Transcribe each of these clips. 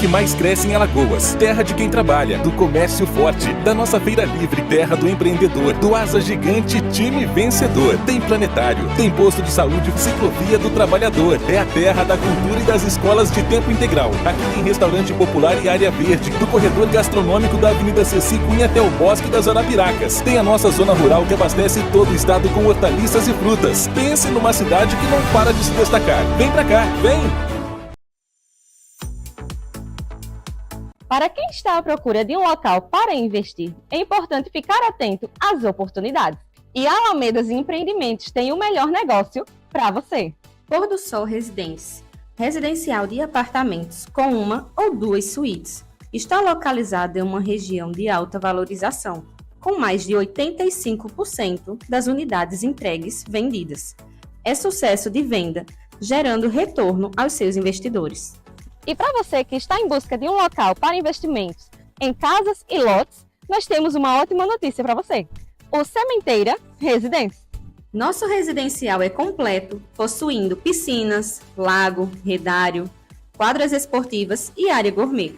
que mais cresce em Alagoas. Terra de quem trabalha, do comércio forte, da nossa feira livre, terra do empreendedor, do Asa Gigante, time vencedor. Tem planetário, tem posto de saúde, ciclovia do trabalhador. É a terra da cultura e das escolas de tempo integral. Aqui tem restaurante popular e área verde, do corredor gastronômico da Avenida Ceci Cunha até o Bosque das Arapiracas. Tem a nossa zona rural que abastece todo o estado com hortaliças e frutas. Pense numa cidade que não para de se destacar. Vem pra cá, vem! Para quem está à procura de um local para investir, é importante ficar atento às oportunidades. E a Alamedas Empreendimentos tem o melhor negócio para você. Pôr do Sol Residência, residencial de apartamentos com uma ou duas suítes. Está localizada em uma região de alta valorização, com mais de 85% das unidades entregues vendidas. É sucesso de venda, gerando retorno aos seus investidores. E para você que está em busca de um local para investimentos em casas e lotes, nós temos uma ótima notícia para você. O Sementeira Residência. Nosso residencial é completo, possuindo piscinas, lago, redário, quadras esportivas e área gourmet.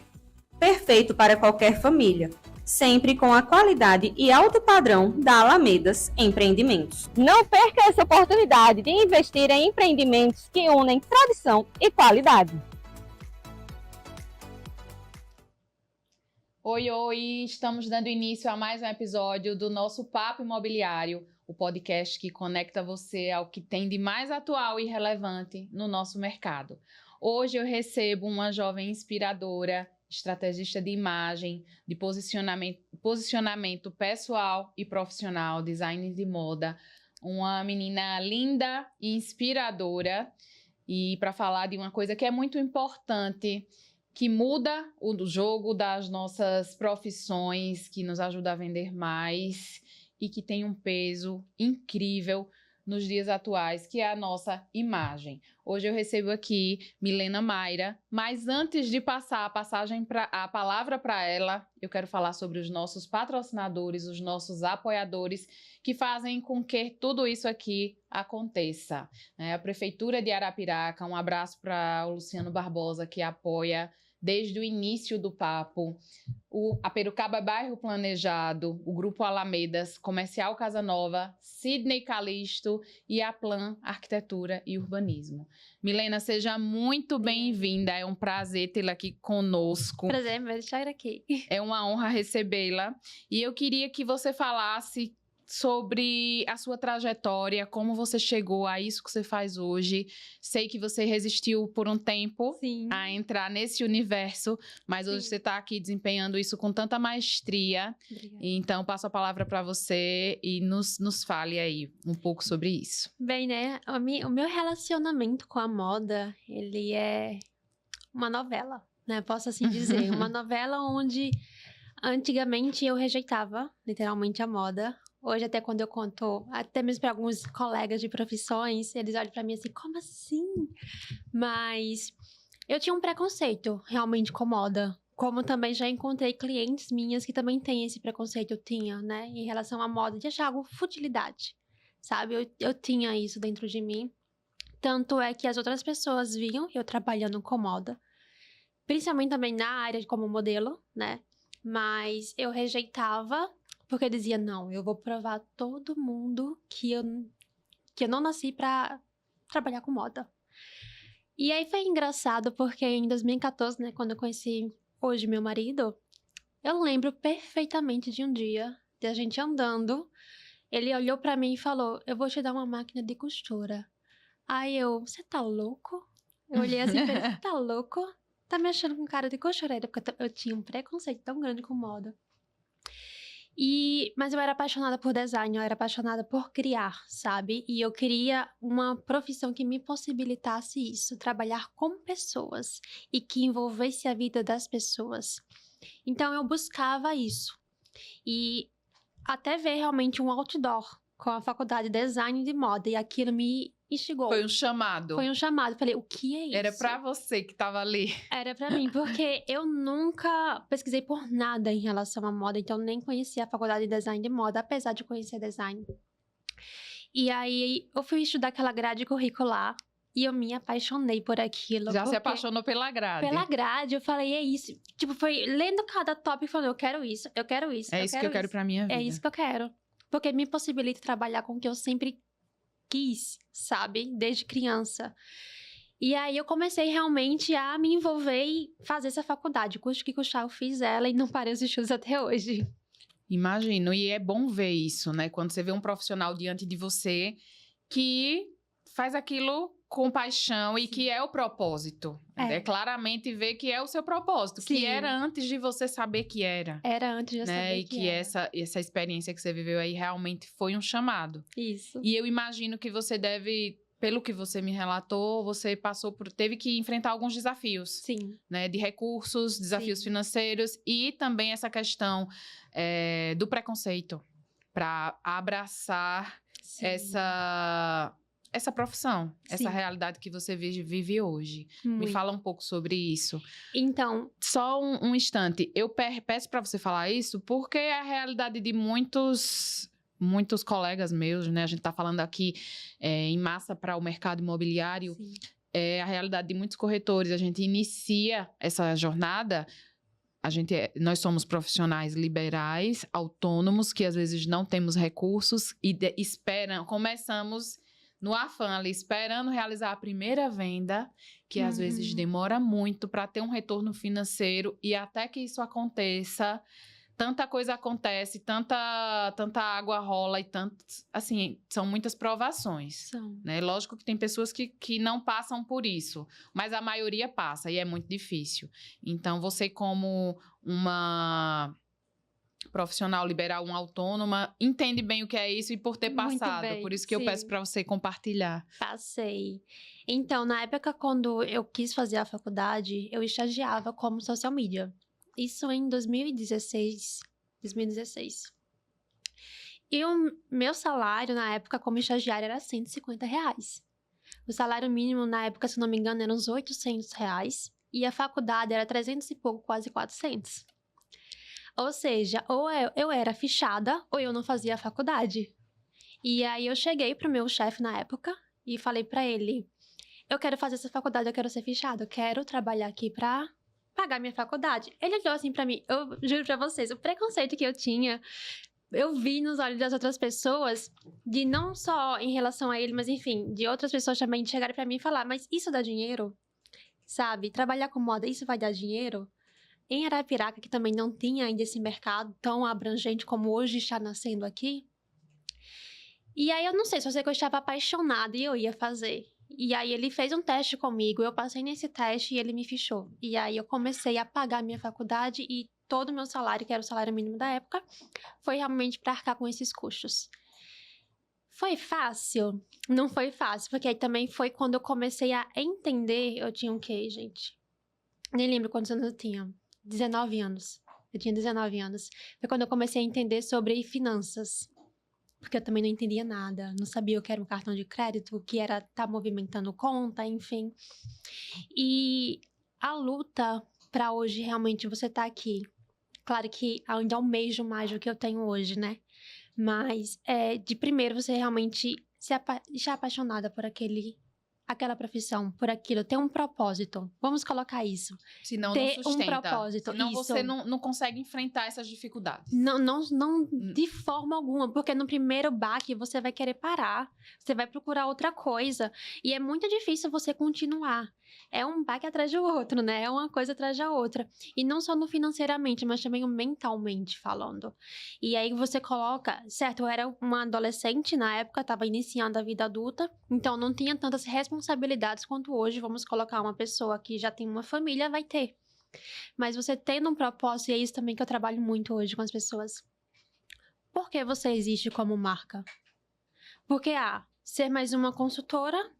Perfeito para qualquer família, sempre com a qualidade e alto padrão da Alamedas Empreendimentos. Não perca essa oportunidade de investir em empreendimentos que unem tradição e qualidade. Oi, estamos dando início a mais um episódio do nosso Papo Imobiliário, o podcast que conecta você ao que tem de mais atual e relevante no nosso mercado. Hoje eu recebo uma jovem inspiradora, estrategista de imagem, de posicionamento pessoal e profissional, design de moda, uma menina linda e inspiradora, e para falar de uma coisa que é muito importante, que muda o jogo das nossas profissões, que nos ajuda a vender mais e que tem um peso incrível nos dias atuais, que é a nossa imagem. Hoje eu recebo aqui Milena Mayra, mas antes de passar a palavra para ela, eu quero falar sobre os nossos patrocinadores, os nossos apoiadores, que fazem com que tudo isso aqui aconteça. A Prefeitura de Arapiraca, um abraço para o Luciano Barbosa, que apoia desde o início do papo, a Perucaba Bairro Planejado, o Grupo Alamedas, Comercial Casa Nova, Sidney Calixto e a Plan Arquitetura e Urbanismo. Milena, seja muito bem-vinda, é um prazer tê-la aqui conosco. Prazer, meu estar aqui. É uma honra recebê-la e eu queria que você falasse sobre a sua trajetória, como você chegou a isso que você faz hoje. Sei que você resistiu por um tempo a entrar nesse universo, mas hoje você está aqui desempenhando isso com tanta maestria. Obrigada. Então, passo a palavra para você e nos fale aí um pouco sobre isso. Bem, né? O meu relacionamento com a moda, ele é uma novela, né? Posso assim dizer. Uma novela onde antigamente eu rejeitava, literalmente, a moda. Hoje, até quando eu conto, até mesmo para alguns colegas de profissões, eles olham para mim assim, como assim? Mas eu tinha um preconceito realmente com moda. Como também já encontrei clientes minhas que também têm esse preconceito, eu tinha, né? Em relação à moda, de achar algo futilidade, sabe? Eu tinha isso dentro de mim. Tanto é que as outras pessoas viam eu trabalhando com moda. Principalmente também na área como modelo, né? Mas eu rejeitava, porque eu dizia, não, eu vou provar a todo mundo que eu não nasci pra trabalhar com moda. E aí foi engraçado, porque em 2014, né, quando eu conheci hoje meu marido, eu lembro perfeitamente de um dia, de a gente andando, ele olhou pra mim e falou, eu vou te dar uma máquina de costura. Aí eu, você tá louco? Eu olhei assim pra ele, você tá louco? Tá me achando com cara de costureira, porque eu tinha um preconceito tão grande com moda. Mas eu era apaixonada por design, eu era apaixonada por criar, sabe? E eu queria uma profissão que me possibilitasse isso, trabalhar com pessoas e que envolvesse a vida das pessoas. Então eu buscava isso. E até ver realmente um outdoor com a faculdade de design de moda, e aquilo me instigou. Foi um chamado. Foi um chamado. Falei, o que é isso? Era pra você que tava ali. Era pra mim, porque eu nunca pesquisei por nada em relação à moda, então nem conhecia a faculdade de design de moda, apesar de conhecer design. E aí eu fui estudar aquela grade curricular E eu me apaixonei por aquilo. Já se apaixonou pela grade. Pela grade, eu falei, é isso. Tipo, foi lendo cada tópico, falando, eu quero isso, eu quero isso. É isso que eu quero pra minha vida. É isso que eu quero. Porque me possibilita trabalhar com o que eu sempre quis, sabe? Desde criança. E aí eu comecei realmente a me envolver e fazer essa faculdade. Custe que custar, eu fiz ela e não parei os estudos até hoje. Imagino, e é bom ver isso, né? Quando você vê um profissional diante de você que faz aquilo com paixão e que é o propósito. É claramente ver que é o seu propósito, Sim. que era antes de você saber que era. Era antes de eu saber E que era. essa experiência que você viveu aí realmente foi um chamado. Isso. E eu imagino que você deve, pelo que você me relatou, você teve que enfrentar alguns desafios. Sim. Né, de recursos, desafios Sim. financeiros e também essa questão do preconceito para abraçar Sim. essa profissão, essa Sim. realidade que você vive hoje. Me Muito. fala um pouco sobre isso. Então, Só um instante. Eu peço para você falar isso porque é a realidade de muitos colegas meus, né? A gente está falando aqui em massa para o mercado imobiliário. sim. É a realidade de muitos corretores. A gente inicia essa jornada, nós somos profissionais liberais, autônomos, que às vezes não temos recursos e começamos no afã ali, esperando realizar a primeira venda, que às vezes demora muito para ter um retorno financeiro, e até que isso aconteça, tanta coisa acontece, tanta água rola e assim, são muitas provações. São. Né? Lógico que tem pessoas que não passam por isso, mas a maioria passa e é muito difícil. Então, você como uma profissional liberal, uma autônoma, entende bem o que é isso e por ter Muito passado. bem, Por isso que eu sim. peço para você compartilhar. Passei. Então, na época, quando eu quis fazer a faculdade, eu estagiava como social media. Isso em 2016. E o meu salário, na época, como estagiária, era R$150. O salário mínimo, na época, se não me engano, era uns R$800. E a faculdade era 300 e pouco, quase 400. Ou seja, ou eu era fichada, ou eu não fazia a faculdade. E aí eu cheguei pro meu chefe na época e falei pra ele, eu quero fazer essa faculdade, eu quero ser fichada, eu quero trabalhar aqui pra pagar minha faculdade. Ele olhou assim pra mim, eu juro pra vocês, o preconceito que eu tinha, eu vi nos olhos das outras pessoas, de não só em relação a ele, mas enfim, de outras pessoas também de chegarem pra mim e falar, mas isso dá dinheiro? Sabe? Trabalhar com moda, isso vai dar dinheiro? Em Arapiraca, que também não tinha ainda esse mercado tão abrangente como hoje está nascendo aqui. E aí eu não sei, só sei que eu estava apaixonada e eu ia fazer. E aí ele fez um teste comigo, eu passei nesse teste e ele me fichou. E aí eu comecei a pagar minha faculdade e todo o meu salário, que era o salário mínimo da época, foi realmente para arcar com esses custos. Foi fácil? Não foi fácil, porque aí também foi quando eu comecei a entender, eu tinha o quê, gente? Nem lembro quantos anos eu tinha. 19 anos. Eu tinha 19 anos. Foi quando eu comecei a entender sobre finanças. Porque eu também não entendia nada. Não sabia o que era um cartão de crédito, o que era estar movimentando conta, enfim. E a luta para hoje, realmente, você tá aqui. Claro que ainda almejo mais do que eu tenho hoje, né? Mas, de primeiro, você realmente estar apaixonada por aquela profissão, por aquilo, ter um propósito. Vamos colocar isso. Senão ter não sustenta. um propósito. Senão isso. você não consegue enfrentar essas dificuldades. Não de forma alguma, porque no primeiro baque você vai querer parar, você vai procurar outra coisa, e é muito difícil você continuar. É um baque atrás do outro, né? É uma coisa atrás da outra. E não só no financeiramente, mas também mentalmente falando. E aí você coloca, certo, eu era uma adolescente na época, estava iniciando a vida adulta, então não tinha tantas responsabilidades quanto hoje, vamos colocar uma pessoa que já tem uma família, vai ter. Mas você tendo um propósito, e é isso também que eu trabalho muito hoje com as pessoas. Por que você existe como marca? Porque, ser mais uma consultora,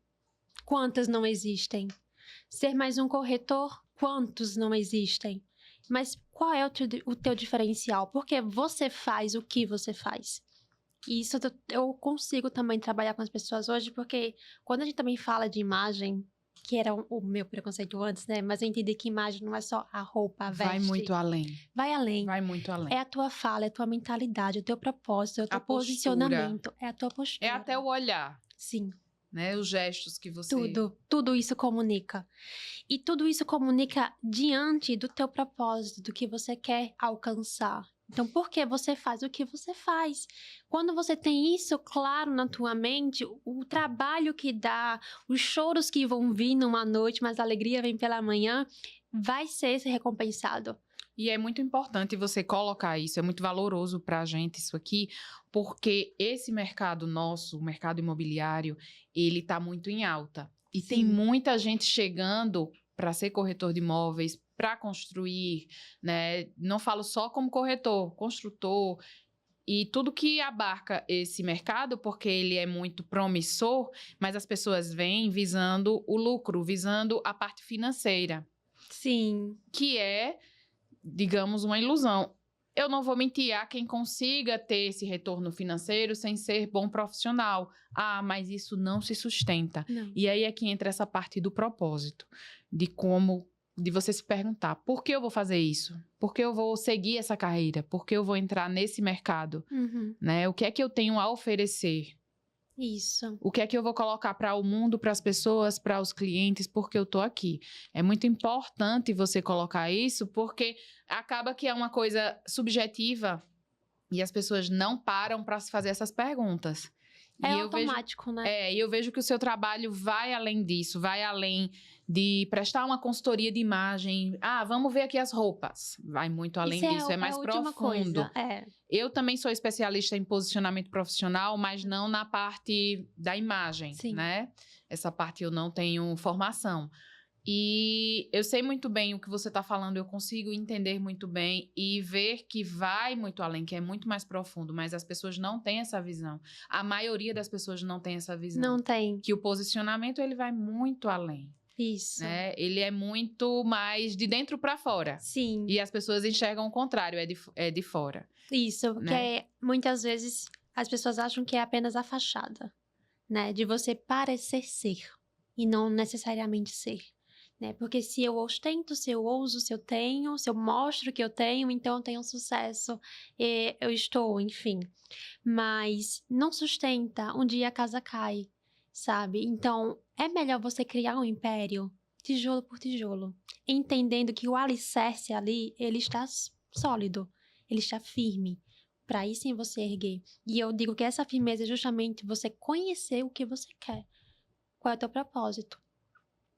quantas não existem? Ser mais um corretor, quantos não existem? Mas qual é o teu diferencial? Porque você faz o que você faz. E isso eu consigo também trabalhar com as pessoas hoje, porque quando a gente também fala de imagem, que era o meu preconceito antes, né? Mas eu entendi que imagem não é só a roupa, a veste. Vai muito além. Vai além. Vai muito além. É a tua fala, é a tua mentalidade, é o teu propósito, é o teu posicionamento, é a tua postura. É até o olhar. Sim. né? Os gestos que você... Tudo isso comunica. E tudo isso comunica diante do teu propósito, do que você quer alcançar. Então, por que você faz o que você faz? Quando você tem isso claro na tua mente, o trabalho que dá, os choros que vão vir numa noite, mas a alegria vem pela manhã, vai ser recompensado. E é muito importante você colocar isso, é muito valoroso para a gente isso aqui, porque esse mercado nosso, o mercado imobiliário, ele está muito em alta. E tem muita gente chegando para ser corretor de imóveis, para construir, né? Não falo só como corretor, construtor e tudo que abarca esse mercado, porque ele é muito promissor, mas as pessoas vêm visando o lucro, visando a parte financeira. Sim. Que é, digamos, uma ilusão. Eu não vou mentir, há quem consiga ter esse retorno financeiro sem ser bom profissional. Ah, mas isso não se sustenta. Não. E aí é que entra essa parte do propósito, de você se perguntar, por que eu vou fazer isso? Por que eu vou seguir essa carreira? Por que eu vou entrar nesse mercado? Né? O que é que eu tenho a oferecer? Isso. O que é que eu vou colocar para o mundo, para as pessoas, para os clientes, porque eu tô aqui. É muito importante você colocar isso, porque acaba que é uma coisa subjetiva e as pessoas não param para se fazer essas perguntas. É e automático, né? E eu vejo que o seu trabalho vai além disso, vai além de prestar uma consultoria de imagem. Ah, vamos ver aqui as roupas. Vai muito além disso, é mais a última profundo. Coisa. É. Eu também sou especialista em posicionamento profissional, mas não na parte da imagem, Sim. né? Essa parte eu não tenho formação. E eu sei muito bem o que você está falando, eu consigo entender muito bem e ver que vai muito além, que é muito mais profundo, mas as pessoas não têm essa visão. A maioria das pessoas não tem essa visão. Não tem. Que o posicionamento, ele vai muito além. Isso. Né? Ele é muito mais de dentro para fora. Sim. E as pessoas enxergam o contrário, é de fora. Isso, porque Né? muitas vezes as pessoas acham que é apenas a fachada, né? De você parecer ser e não necessariamente ser, né? Porque se eu ostento, se eu ouso, se eu tenho, se eu mostro que eu tenho, então eu tenho sucesso, eu estou, enfim. Mas não sustenta, um dia a casa cai, sabe? Então, é melhor você criar um império, tijolo por tijolo, entendendo que o alicerce ali, ele está sólido, ele está firme, para aí sim você erguer. E eu digo que essa firmeza é justamente você conhecer o que você quer, qual é o teu propósito.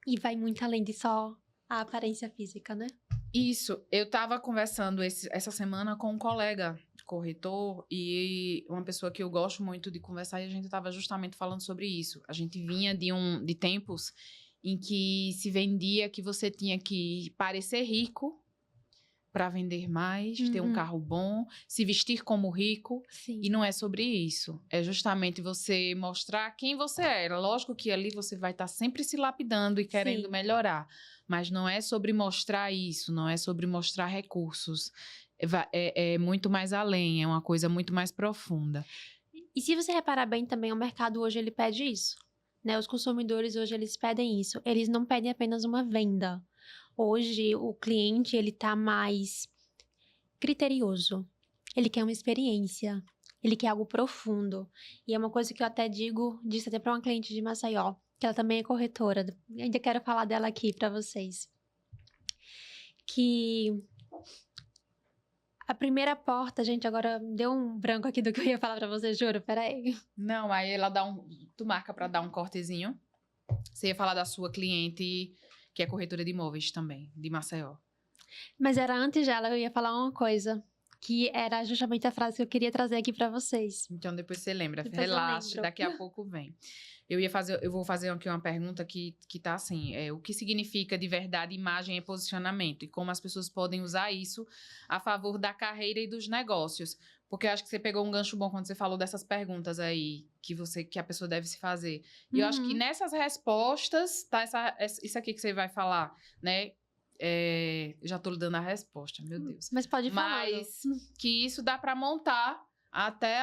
E vai muito além de só a aparência física, né? Isso, eu estava conversando essa semana com um colega corretor e uma pessoa que eu gosto muito de conversar e a gente estava justamente falando sobre isso. A gente vinha de tempos em que se vendia que você tinha que parecer rico para vender mais, ter um carro bom, se vestir como rico. Sim. E não é sobre isso. É justamente você mostrar quem você é. Lógico que ali você vai estar sempre se lapidando e querendo melhorar. Mas não é sobre mostrar isso, não é sobre mostrar recursos. É muito mais além, é uma coisa muito mais profunda. E se você reparar bem também, o mercado hoje ele pede isso, né? Os consumidores hoje eles pedem isso. Eles não pedem apenas uma venda. Hoje o cliente ele tá mais criterioso. Ele quer uma experiência. Ele quer algo profundo. E é uma coisa que eu até disse até para uma cliente de Maceió, que ela também é corretora. Ainda quero falar dela aqui para vocês. Que a primeira porta, gente, agora deu um branco aqui do que eu ia falar para vocês, juro, peraí. Não, aí ela tu marca para dar um cortezinho. Você ia falar da sua cliente, que é corretora de imóveis também, de Maceió. Mas era antes dela, eu ia falar uma coisa, que era justamente a frase que eu queria trazer aqui para vocês. Então depois você lembra, Depois eu relaxe, lembro. daqui a pouco vem. Eu vou fazer aqui uma pergunta que tá assim, o que significa de verdade imagem e posicionamento? E como as pessoas podem usar isso a favor da carreira e dos negócios? Porque eu acho que você pegou um gancho bom quando você falou dessas perguntas aí, que a pessoa deve se fazer. E eu acho que nessas respostas, tá isso aqui que você vai falar, né? Já tô lhe dando a resposta, meu Deus. Mas pode falar. Mas que isso dá para montar até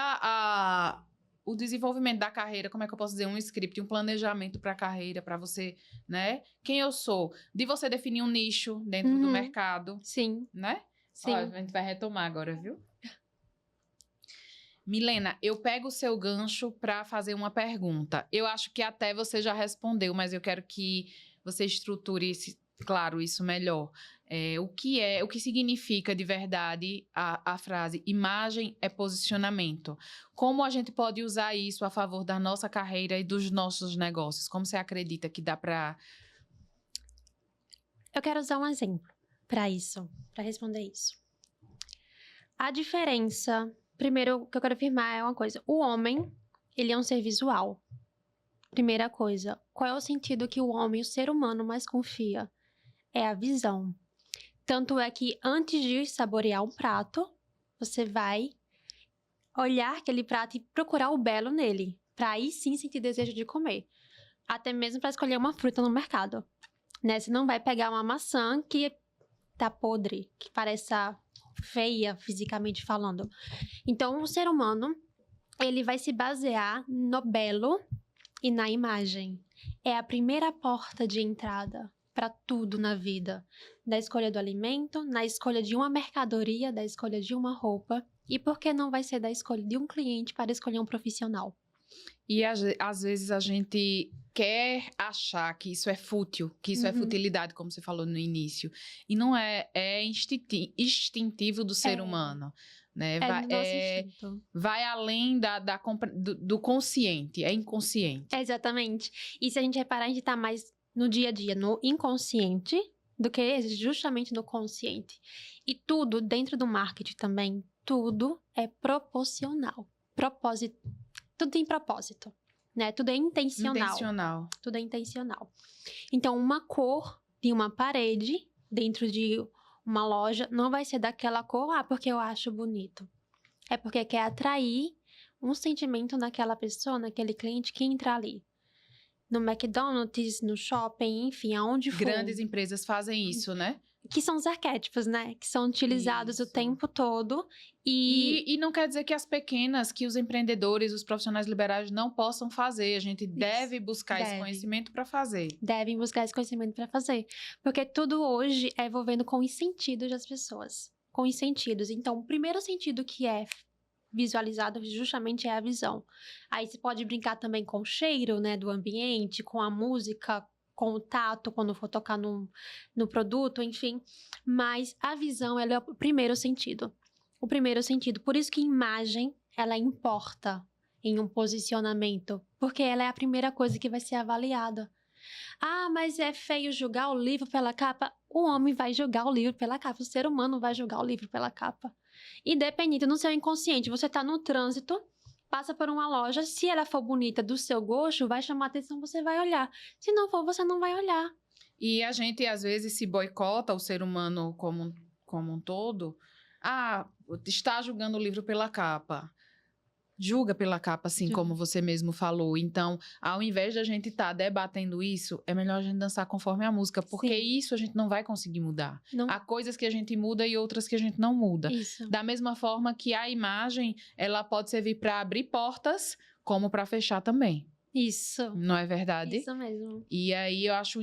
o desenvolvimento da carreira, como é que eu posso dizer, um script, um planejamento para a carreira, para você, né? Quem eu sou, de você definir um nicho dentro do mercado, Sim. né? Sim. Ó, a gente vai retomar agora, viu? Milena, eu pego o seu gancho para fazer uma pergunta. Eu acho que até você já respondeu, mas eu quero que você estruture, claro, isso melhor. O que significa de verdade a frase imagem é posicionamento? Como a gente pode usar isso a favor da nossa carreira e dos nossos negócios? Como você acredita que dá para... Eu quero usar um exemplo para isso, para responder isso. A diferença, primeiro, o que eu quero afirmar é uma coisa. O homem, ele é um ser visual. Primeira coisa, qual é o sentido que o homem, o ser humano, mais confia? É a visão. Tanto é que antes de saborear um prato, você vai olhar aquele prato e procurar o belo nele, para aí sim sentir desejo de comer. Até mesmo para escolher uma fruta no mercado, né? Você não vai pegar uma maçã que tá podre, que pareça feia fisicamente falando. Então, o ser humano, ele vai se basear no belo e na imagem. É a primeira porta de entrada para tudo na vida. Da escolha do alimento, na escolha de uma mercadoria, da escolha de uma roupa. E por que não vai ser da escolha de um cliente para escolher um profissional? E às vezes a gente quer achar que isso é fútil, que isso é futilidade, como você falou no início. E não é, é instintivo do ser humano. Né? Vai além do consciente, é inconsciente. Exatamente. E se a gente reparar, a gente tá mais no dia a dia, no inconsciente, do que justamente no consciente. E tudo, dentro do marketing também, tudo é proporcional. Tudo tem propósito, né? Tudo é intencional. Tudo é intencional. Então, uma cor de uma parede dentro de uma loja não vai ser daquela cor, porque eu acho bonito. É porque quer atrair um sentimento naquela pessoa, naquele cliente que entra ali. No McDonald's, no shopping, enfim, aonde for. Grandes empresas fazem isso, né? Que são os arquétipos, né? Que são utilizados o tempo todo. E não quer dizer que as pequenas, que os empreendedores, os profissionais liberais não possam fazer. A gente deve buscar esse conhecimento para fazer. Devem buscar esse conhecimento para fazer. Porque tudo hoje é envolvendo com os sentidos das pessoas. Com os sentidos. Então, o primeiro sentido que é visualizado justamente é a visão. Aí você pode brincar também com o cheiro, né? Do ambiente, com a música, com o tato, quando for tocar no produto, enfim. Mas a visão, ela é o primeiro sentido. O primeiro sentido. Por isso que imagem, ela importa em um posicionamento. Porque ela é a primeira coisa que vai ser avaliada. Ah, mas é feio julgar o livro pela capa? O homem vai julgar o livro pela capa. O ser humano vai julgar o livro pela capa. Independente, no seu inconsciente, você tá no trânsito, passa por uma loja, se ela for bonita do seu gosto, vai chamar atenção, você vai olhar. Se não for, você não vai olhar. E a gente, às vezes, se boicota, o ser humano como um todo. Ah, está julgando o livro pela capa. Julga pela capa, assim como você mesmo falou. Então, ao invés de a gente estar debatendo isso, é melhor a gente dançar conforme a música, porque isso a gente não vai conseguir mudar. Não. Há coisas que a gente muda e outras que a gente não muda. Isso. Da mesma forma que a imagem, ela pode servir para abrir portas, como para fechar também. Isso. Não é verdade? Isso mesmo. E aí eu acho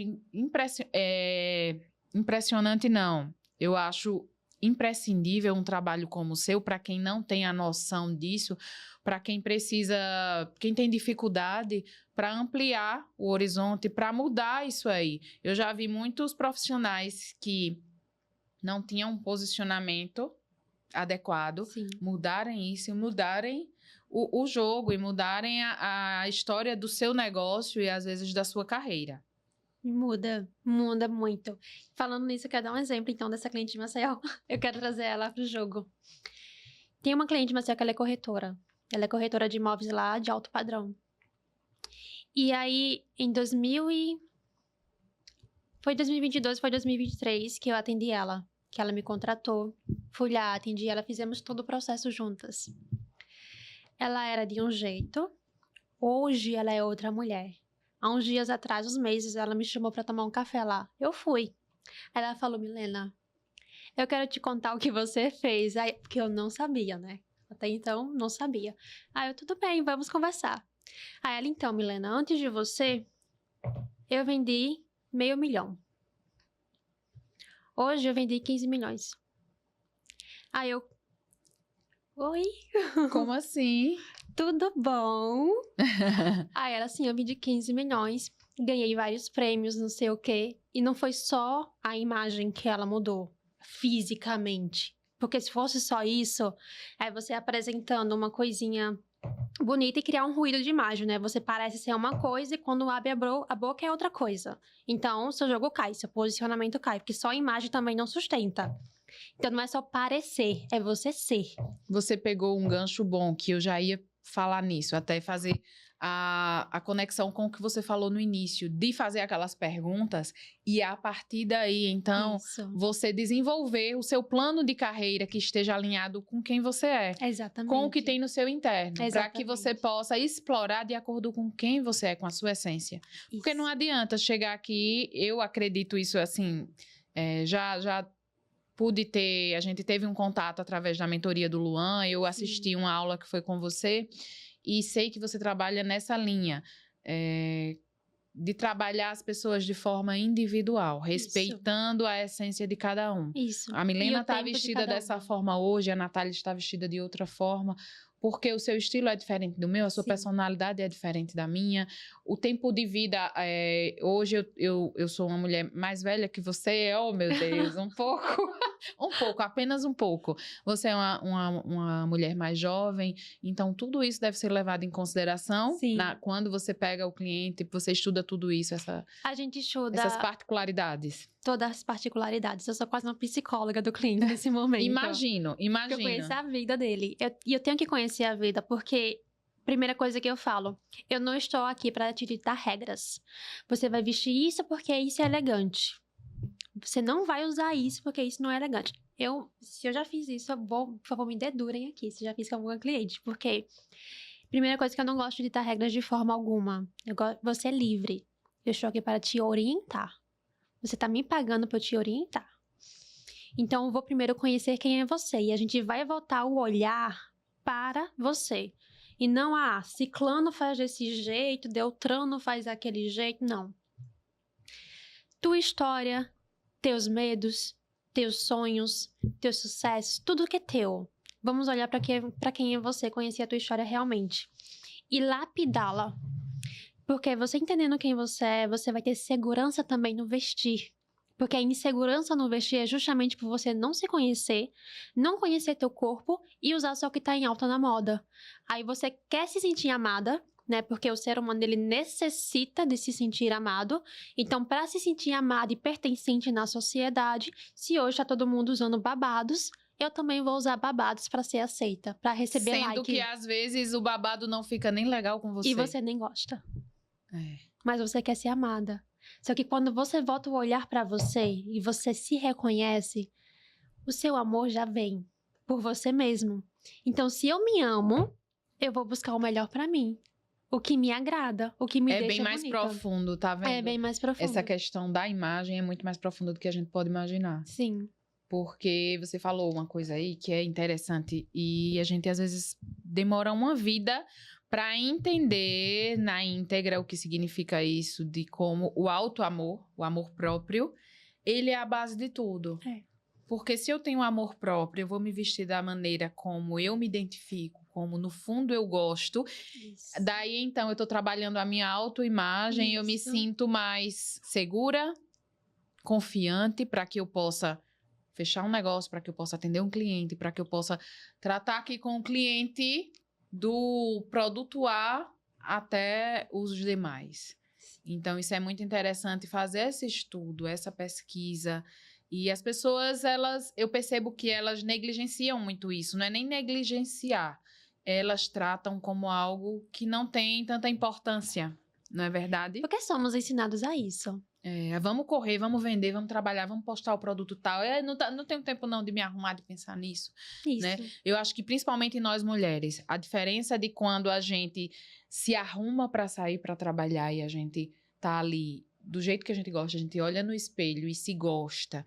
impressionante, não. Eu acho imprescindível um trabalho como o seu, para quem não tem a noção disso, para quem quem tem dificuldade, para ampliar o horizonte, para mudar isso aí. Eu já vi muitos profissionais que não tinham um posicionamento adequado, mudarem isso, mudarem o jogo e mudarem a história do seu negócio e às vezes da sua carreira. Muda muito. Falando nisso, eu quero dar um exemplo, então, dessa cliente de Maceió. Eu quero trazer ela pro jogo. Tem uma cliente de Maceió que ela é corretora. Ela é corretora de imóveis lá, de alto padrão. E aí, foi 2022, foi 2023 que eu atendi ela. Que ela me contratou. Fui lá, atendi ela, fizemos todo o processo juntas. Ela era de um jeito. Hoje, ela é outra mulher. Há uns dias atrás, uns meses, ela me chamou para tomar um café lá. Eu fui. Ela falou, Milena, eu quero te contar o que você fez. Aí, porque eu não sabia, né? Até então, não sabia. Aí eu, tudo bem, vamos conversar. Aí ela, então, Milena, antes de você, eu vendi 500 mil. Hoje eu vendi 15 milhões. Aí eu, Oi, Como assim? tudo bom? Aí ela assim, eu vendi 15 milhões, ganhei vários prêmios, não sei o quê. E não foi só a imagem que ela mudou, fisicamente. Porque se fosse só isso, é você apresentando uma coisinha bonita e criar um ruído de imagem, né? Você parece ser uma coisa e quando abre a boca é outra coisa. Então, seu jogo cai, seu posicionamento cai, porque só a imagem também não sustenta. Então, não é só parecer, é você ser. Você pegou um gancho bom, que eu já ia falar nisso, até fazer a conexão com o que você falou no início, de fazer aquelas perguntas e a partir daí, então, Isso. você desenvolver o seu plano de carreira que esteja alinhado com quem você é. Exatamente. Com o que tem no seu interno, para que Exatamente. você possa explorar de acordo com quem você é, com a sua essência. Porque Isso. não adianta chegar aqui, eu acredito isso assim, já pude ter, a gente teve um contato através da mentoria do Luan, eu assisti uma aula que foi com você e sei que você trabalha nessa linha, de trabalhar as pessoas de forma individual, respeitando a essência de cada um. Isso. A E Milena o está tempo de vestida cada dessa um. forma hoje, a Natália está vestida de outra forma, porque o seu estilo é diferente do meu, a sua Sim. personalidade é diferente da minha. O tempo de vida, hoje eu sou uma mulher mais velha que você, oh meu Deus, um pouco, apenas um pouco. Você é uma mulher mais jovem, então tudo isso deve ser levado em consideração Sim. quando você pega o cliente, você estuda tudo isso, A gente estuda essas particularidades. todas as particularidades. Eu sou quase uma psicóloga do cliente nesse momento. Imagino. Porque eu conheço a vida dele. E eu tenho que conhecer a vida, porque... Primeira coisa que eu falo, eu não estou aqui para te ditar regras. Você vai vestir isso porque isso é elegante. Você não vai usar isso porque isso não é elegante. Se eu já fiz isso, por favor, me dedurem aqui, se eu já fiz com alguma cliente. Porque, primeira coisa que eu não gosto de ditar regras de forma alguma. Você é livre. Eu estou aqui para te orientar. Você tá me pagando para eu te orientar. Então, eu vou primeiro conhecer quem é você. E a gente vai voltar o olhar para você. E não, ciclano faz desse jeito, Deltrano faz daquele jeito. Não. Tua história, teus medos, teus sonhos, teus sucessos, tudo que é teu. Vamos olhar para quem é você, conhecer a tua história realmente. E lapidá-la. Porque você entendendo quem você é, você vai ter segurança também no vestir. Porque a insegurança no vestir é justamente por você não se conhecer, não conhecer teu corpo e usar só o que tá em alta na moda. Aí você quer se sentir amada, né? Porque o ser humano, ele necessita de se sentir amado. Então, para se sentir amado e pertencente na sociedade, se hoje tá todo mundo usando babados, eu também vou usar babados para ser aceita, para receber like. Sendo que às vezes o babado não fica nem legal com você. E você nem gosta. É. Mas você quer ser amada. Só que quando você volta o olhar pra você e você se reconhece, o seu amor já vem por você mesmo. Então, se eu me amo, eu vou buscar o melhor pra mim. O que me agrada, o que me deixa bonita. É bem mais profundo, tá vendo? É bem mais profundo. Essa questão da imagem é muito mais profunda do que a gente pode imaginar. Sim. Porque você falou uma coisa aí que é interessante e a gente às vezes demora uma vida para entender na íntegra o que significa isso, de como o auto-amor, o amor próprio, ele é a base de tudo. É. Porque se eu tenho amor próprio, eu vou me vestir da maneira como eu me identifico, como no fundo eu gosto. Isso. Daí, então, eu tô trabalhando a minha autoimagem, eu me Isso. sinto mais segura, confiante para que eu possa fechar um negócio, para que eu possa atender um cliente, para que eu possa tratar aqui com o cliente do produto A até os demais. Então, isso é muito interessante, fazer esse estudo, essa pesquisa. E as pessoas, eu percebo que elas negligenciam muito isso. Não é nem negligenciar. Elas tratam como algo que não tem tanta importância. Não é verdade? Porque somos ensinados a isso. Vamos correr, vamos vender, vamos trabalhar, vamos postar o produto tal. Não tenho tempo não de me arrumar, de pensar nisso. Isso. Né? Eu acho que principalmente nós mulheres, a diferença de quando a gente se arruma para sair para trabalhar e a gente tá ali do jeito que a gente gosta, a gente olha no espelho e se gosta.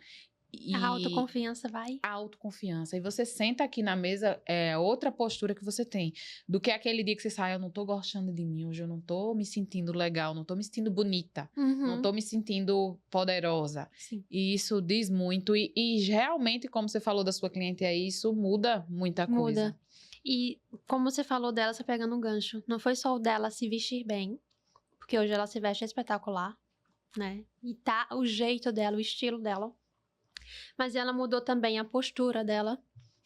E A autoconfiança vai. a autoconfiança. E você senta aqui na mesa, é outra postura que você tem. Do que aquele dia que você sai, eu não tô gostando de mim, hoje eu não tô me sentindo legal, não tô me sentindo bonita, não tô me sentindo poderosa. Sim. E isso diz muito. E realmente, como você falou da sua cliente aí, isso muda muita coisa. Muda. E como você falou dela, você pegando um gancho, não foi só o dela se vestir bem, porque hoje ela se veste espetacular, né? E tá o jeito dela, o estilo dela. Mas ela mudou também a postura dela,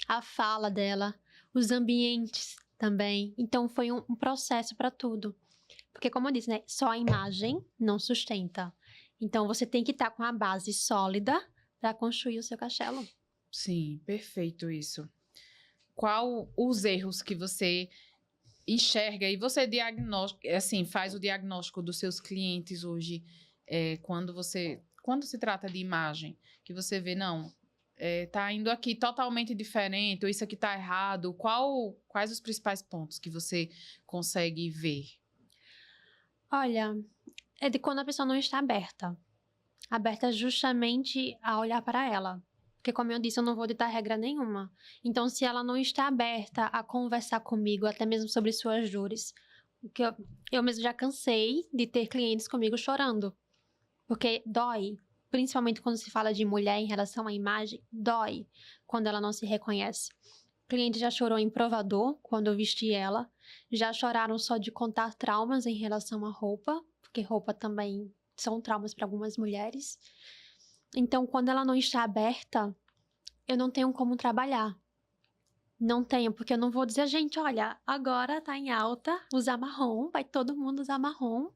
a fala dela, os ambientes também. Então foi um processo para tudo. Porque como eu disse, né? Só a imagem não sustenta. Então você tem que estar com a base sólida para construir o seu castelo. Sim, perfeito isso. Qual os erros que você enxerga e você faz o diagnóstico dos seus clientes hoje, quando se trata de imagem, que você vê, não, tá indo aqui totalmente diferente, ou isso aqui tá errado, quais os principais pontos que você consegue ver? Olha, é de quando a pessoa não está aberta. Aberta justamente a olhar para ela. Porque, como eu disse, eu não vou ditar regra nenhuma. Então, se ela não está aberta a conversar comigo, até mesmo sobre suas dores, porque eu mesmo já cansei de ter clientes comigo chorando. Porque dói, principalmente quando se fala de mulher em relação à imagem, dói quando ela não se reconhece. O cliente já chorou em provador, quando eu vesti ela. Já choraram só de contar traumas em relação à roupa, porque roupa também são traumas para algumas mulheres. Então, quando ela não está aberta, eu não tenho como trabalhar. Não tenho, porque eu não vou dizer, gente, olha, agora tá em alta usar marrom, vai todo mundo usar marrom.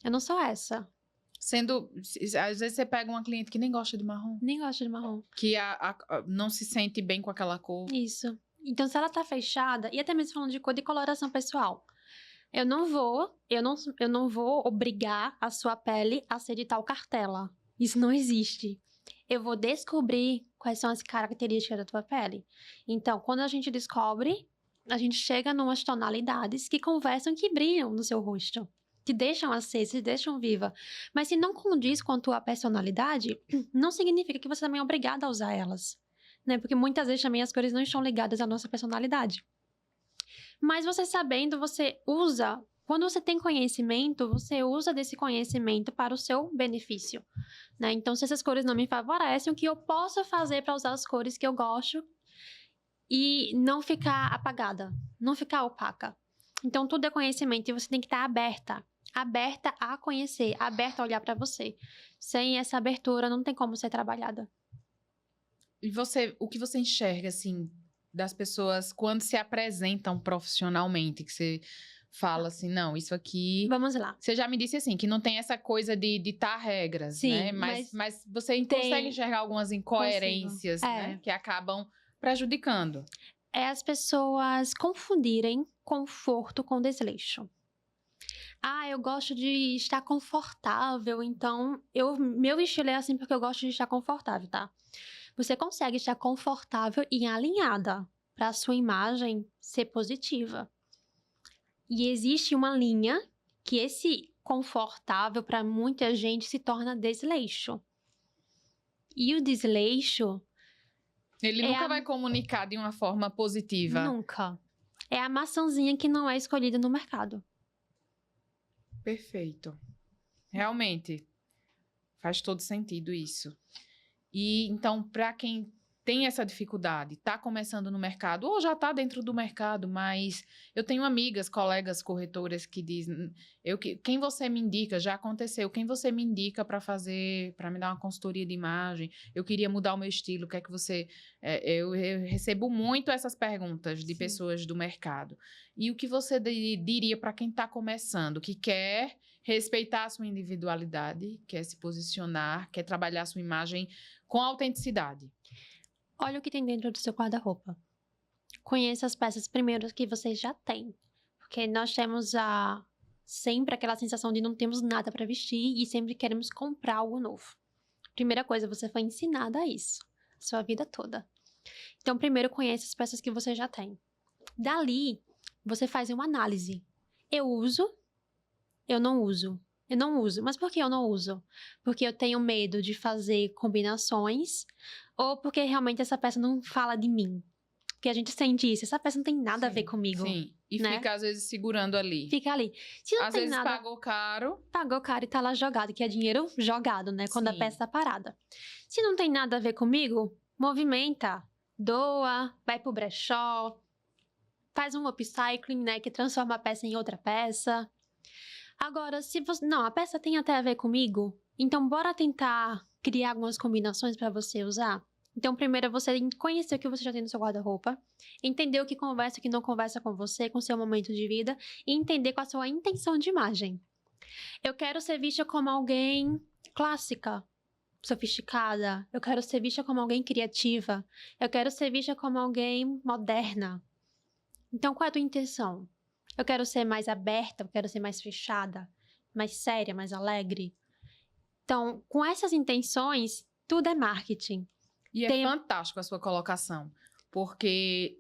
Eu não sou essa. Às vezes você pega uma cliente que nem gosta de marrom. Nem gosto de marrom. Que não se sente bem com aquela cor. Isso. Então, se ela tá fechada, e até mesmo falando de cor de coloração pessoal, eu não vou obrigar a sua pele a ser de tal cartela. Isso não existe. Eu vou descobrir quais são as características da tua pele. Então, quando a gente descobre, a gente chega em umas tonalidades que conversam, que brilham no seu rosto. Que deixam acesa, que deixam viva. Mas se não condiz com a tua personalidade, não significa que você também é obrigada a usar elas. Né? Porque muitas vezes também as cores não estão ligadas à nossa personalidade. Mas você sabendo, você usa. Quando você tem conhecimento, você usa desse conhecimento para o seu benefício. Né? Então, se essas cores não me favorecem, o que eu posso fazer para usar as cores que eu gosto e não ficar apagada, não ficar opaca. Então, tudo é conhecimento e você tem que estar aberta a conhecer, aberta a olhar para você. Sem essa abertura, não tem como ser trabalhada. E o que você enxerga, assim, das pessoas quando se apresentam profissionalmente, que você fala assim, não, isso aqui... Vamos lá. Você já me disse, assim, que não tem essa coisa de ditar regras, Sim, né? Mas você consegue enxergar algumas incoerências, né? Que acabam prejudicando. É as pessoas confundirem conforto com desleixo. Eu gosto de estar confortável, então meu estilo é assim porque eu gosto de estar confortável, tá? Você consegue estar confortável e alinhada para a sua imagem ser positiva. E existe uma linha que esse confortável para muita gente se torna desleixo. E o desleixo... Ele nunca vai comunicar de uma forma positiva. Nunca. É a maçãzinha que não é escolhida no mercado. Perfeito. Realmente, faz todo sentido isso. E então, para quem tem essa dificuldade, está começando no mercado, ou já está dentro do mercado, mas eu tenho amigas, colegas corretoras que dizem, quem você me indica, já aconteceu, quem você me indica para me dar uma consultoria de imagem, eu queria mudar o meu estilo, o que é que você... eu recebo muito essas perguntas de pessoas do mercado. E o que você diria para quem está começando, que quer respeitar a sua individualidade, quer se posicionar, quer trabalhar a sua imagem com autenticidade? Olha o que tem dentro do seu guarda-roupa. Conheça as peças primeiro que você já tem. Porque nós temos sempre aquela sensação de não temos nada para vestir e sempre queremos comprar algo novo. Primeira coisa, você foi ensinada a isso. Sua vida toda. Então, primeiro conheça as peças que você já tem. Dali, você faz uma análise. Eu uso, eu não uso. Eu não uso. Mas por que eu não uso? Porque eu tenho medo de fazer combinações ou porque realmente essa peça não fala de mim. Porque a gente sente isso. Essa peça não tem nada a ver comigo. Sim. E né? fica, às vezes, segurando ali. Fica ali. Se não às tem vezes nada... pagou caro. Pagou caro e tá lá jogado, que é dinheiro jogado, né? Quando a peça tá parada. Se não tem nada a ver comigo, movimenta. doa, vai pro brechó, faz um upcycling, né, que transforma a peça em outra peça. Agora, se você... Não, a peça tem até a ver comigo, então bora tentar criar algumas combinações para você usar? Então, primeiro é você conhecer o que você já tem no seu guarda-roupa, entender o que conversa e o que não conversa com você, com o seu momento de vida, e entender qual a sua intenção de imagem. Eu quero ser vista como alguém clássica, sofisticada. Eu quero ser vista como alguém criativa. Eu quero ser vista como alguém moderna. Então, qual é a tua intenção? Eu quero ser mais aberta, eu quero ser mais fechada, mais séria, mais alegre. Então, com essas intenções, tudo é marketing. E é fantástico a sua colocação, porque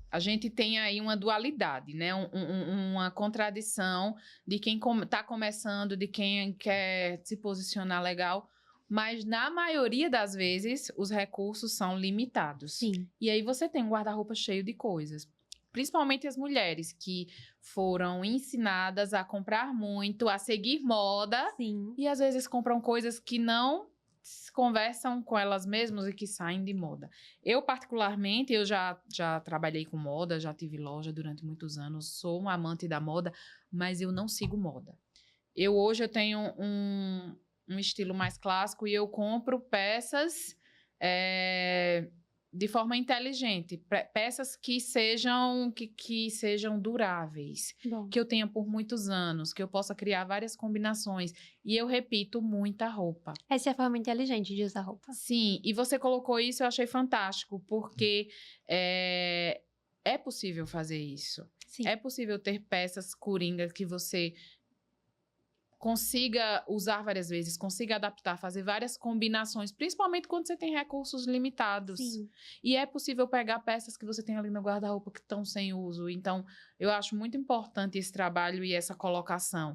a gente tem aí uma dualidade, né? Uma contradição de quem está começando, de quem quer se posicionar legal, mas na maioria das vezes os recursos são limitados. Sim. E aí você tem um guarda-roupa cheio de coisas. Principalmente as mulheres que foram ensinadas a comprar muito, a seguir moda. Sim. E às vezes compram coisas que não conversam com elas mesmas e que saem de moda. Eu, particularmente, eu já trabalhei com moda, já tive loja durante muitos anos, sou uma amante da moda, mas eu não sigo moda. Hoje eu tenho um estilo mais clássico e eu compro peças de forma inteligente, peças que sejam duráveis, Bom. que eu tenha por muitos anos, que eu possa criar várias combinações. E eu repito muita roupa. Essa é a forma inteligente de usar roupa. Sim, e você colocou isso, eu achei fantástico, porque é possível fazer isso. Sim. É possível ter peças coringas que você consiga usar várias vezes, consiga adaptar, fazer várias combinações, principalmente quando você tem recursos limitados. Sim. E é possível pegar peças que você tem ali no guarda-roupa que estão sem uso. Então, eu acho muito importante esse trabalho e essa colocação.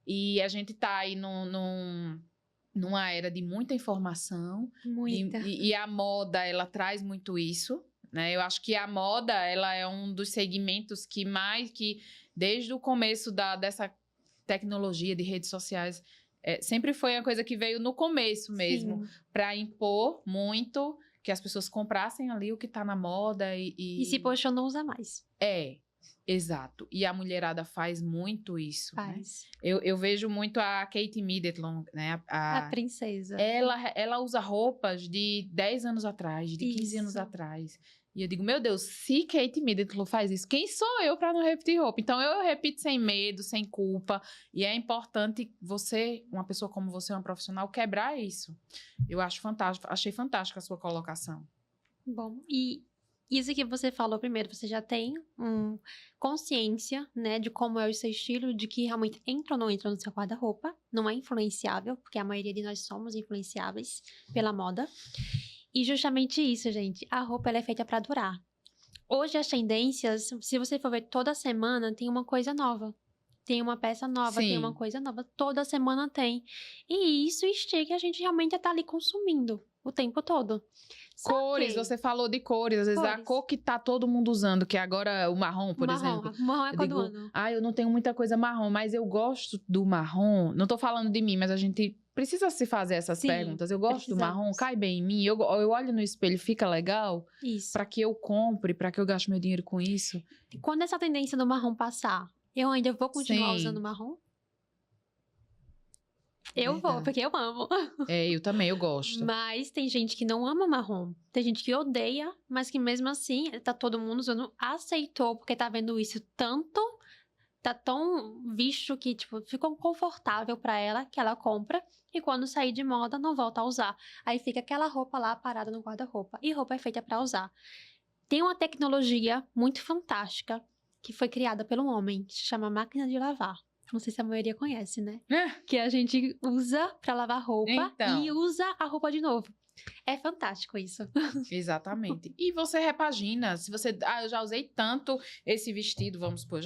E a gente está aí numa era de muita informação. Muita. E a moda, ela traz muito isso, né? Eu acho que a moda, ela é um dos segmentos que desde o começo dessa tecnologia de redes sociais, sempre foi uma coisa que veio no começo mesmo, para impor muito que as pessoas comprassem ali o que tá na moda e se poxa, não usa mais. Exato. E a mulherada faz muito isso, Faz. né? Eu vejo muito a Kate Middleton, né? A princesa. Ela usa roupas de 10 anos atrás, de 15 anos atrás. E eu digo, meu Deus, se Kate Middleton faz isso, quem sou eu para não repetir roupa? Então, eu repito sem medo, sem culpa. E é importante uma pessoa como você, uma profissional, quebrar isso. Eu acho fantástico, achei fantástica a sua colocação. Bom, e isso que você falou primeiro, você já tem consciência, né, de como é o seu estilo, de que realmente entra ou não entra no seu guarda-roupa. Não é influenciável, porque a maioria de nós somos influenciáveis pela moda. E justamente isso, gente, a roupa ela é feita para durar. Hoje as tendências, se você for ver toda semana, tem uma coisa nova. Tem uma peça nova, Sim. tem uma coisa nova. Toda semana tem. E isso instiga a gente realmente a estar ali consumindo o tempo todo. Cores, você falou de cores. Às vezes a cor que tá todo mundo usando, que agora o marrom, por exemplo. O marrom é a cor do ano. Eu não tenho muita coisa marrom, mas eu gosto do marrom. Não tô falando de mim, mas a gente precisa se fazer essas perguntas. Eu gosto do marrom, cai bem em mim. Eu olho no espelho, fica legal. Isso. Pra que eu compre, pra que eu gaste meu dinheiro com isso. Quando essa tendência do marrom passar, eu ainda vou continuar Sim. usando marrom? Eu Verdade. vou, porque eu amo. Eu também, eu gosto. Mas tem gente que não ama marrom. Tem gente que odeia, mas que mesmo assim, tá todo mundo usando, aceitou, porque tá vendo isso tanto, tá tão visto que, tipo, ficou confortável pra ela, que ela compra, e quando sair de moda, não volta a usar. Aí fica aquela roupa lá parada no guarda-roupa. E roupa é feita pra usar. Tem uma tecnologia muito fantástica, que foi criada pelo homem, que se chama máquina de lavar. Não sei se a maioria conhece, né? Que a gente usa pra lavar roupa e usa a roupa de novo. É fantástico isso. Exatamente. E você repagina. Se você... eu já usei tanto esse vestido, vamos supor,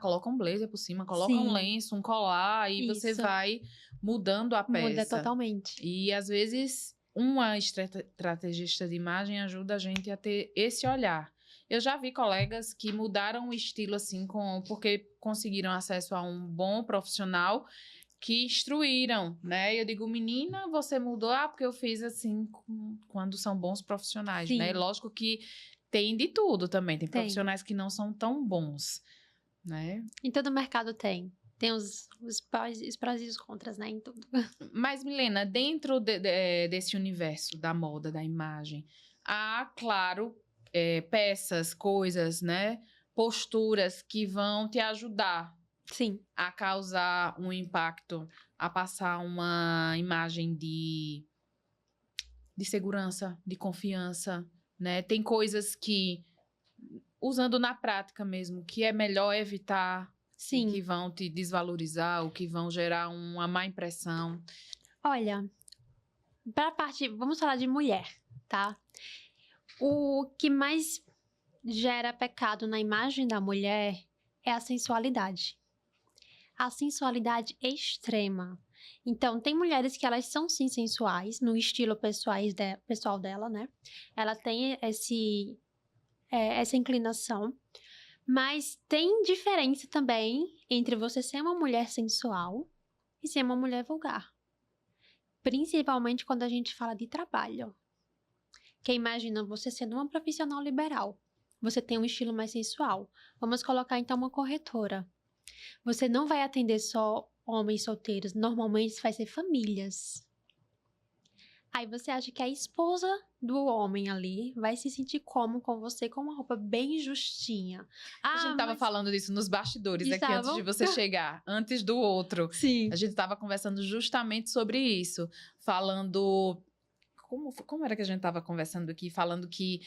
coloca um blazer por cima, coloca um lenço, um colar, e você vai mudando a peça. Muda totalmente. E, às vezes, uma estrategista de imagem ajuda a gente a ter esse olhar. Eu já vi colegas que mudaram o estilo, assim, porque conseguiram acesso a um bom profissional que instruíram, né? Eu digo, menina, você mudou, porque eu fiz assim quando são bons profissionais, Sim. né? Lógico que tem de tudo também, tem Tem. profissionais que não são tão bons, né? Em todo mercado tem. Tem os prós e os contras, né? Em tudo. Mas, Milena, dentro desse universo da moda, da imagem, há, claro, peças, coisas, né? Posturas que vão te ajudar Sim. a causar um impacto, a passar uma imagem de segurança, de confiança, né? Tem coisas que, usando na prática mesmo, que é melhor evitar, Sim. que vão te desvalorizar ou que vão gerar uma má impressão. Olha, pra parte... Vamos falar de mulher, tá? O que mais gera pecado na imagem da mulher é a sensualidade. A sensualidade extrema. Então, tem mulheres que elas são sim sensuais, no estilo pessoal dela, né? Ela tem essa inclinação. Mas tem diferença também entre você ser uma mulher sensual e ser uma mulher vulgar. Principalmente quando a gente fala de trabalho. Que imagina você sendo uma profissional liberal. Você tem um estilo mais sensual. Vamos colocar então uma corretora. Você não vai atender só homens solteiros. Normalmente vai ser famílias. Aí você acha que a esposa do homem ali vai se sentir como com você com uma roupa bem justinha. A gente tava falando disso nos bastidores aqui antes de Estavam? você chegar, antes do outro. Sim. A gente tava conversando justamente sobre isso, falando... Como era que a gente tava conversando aqui? Falando que,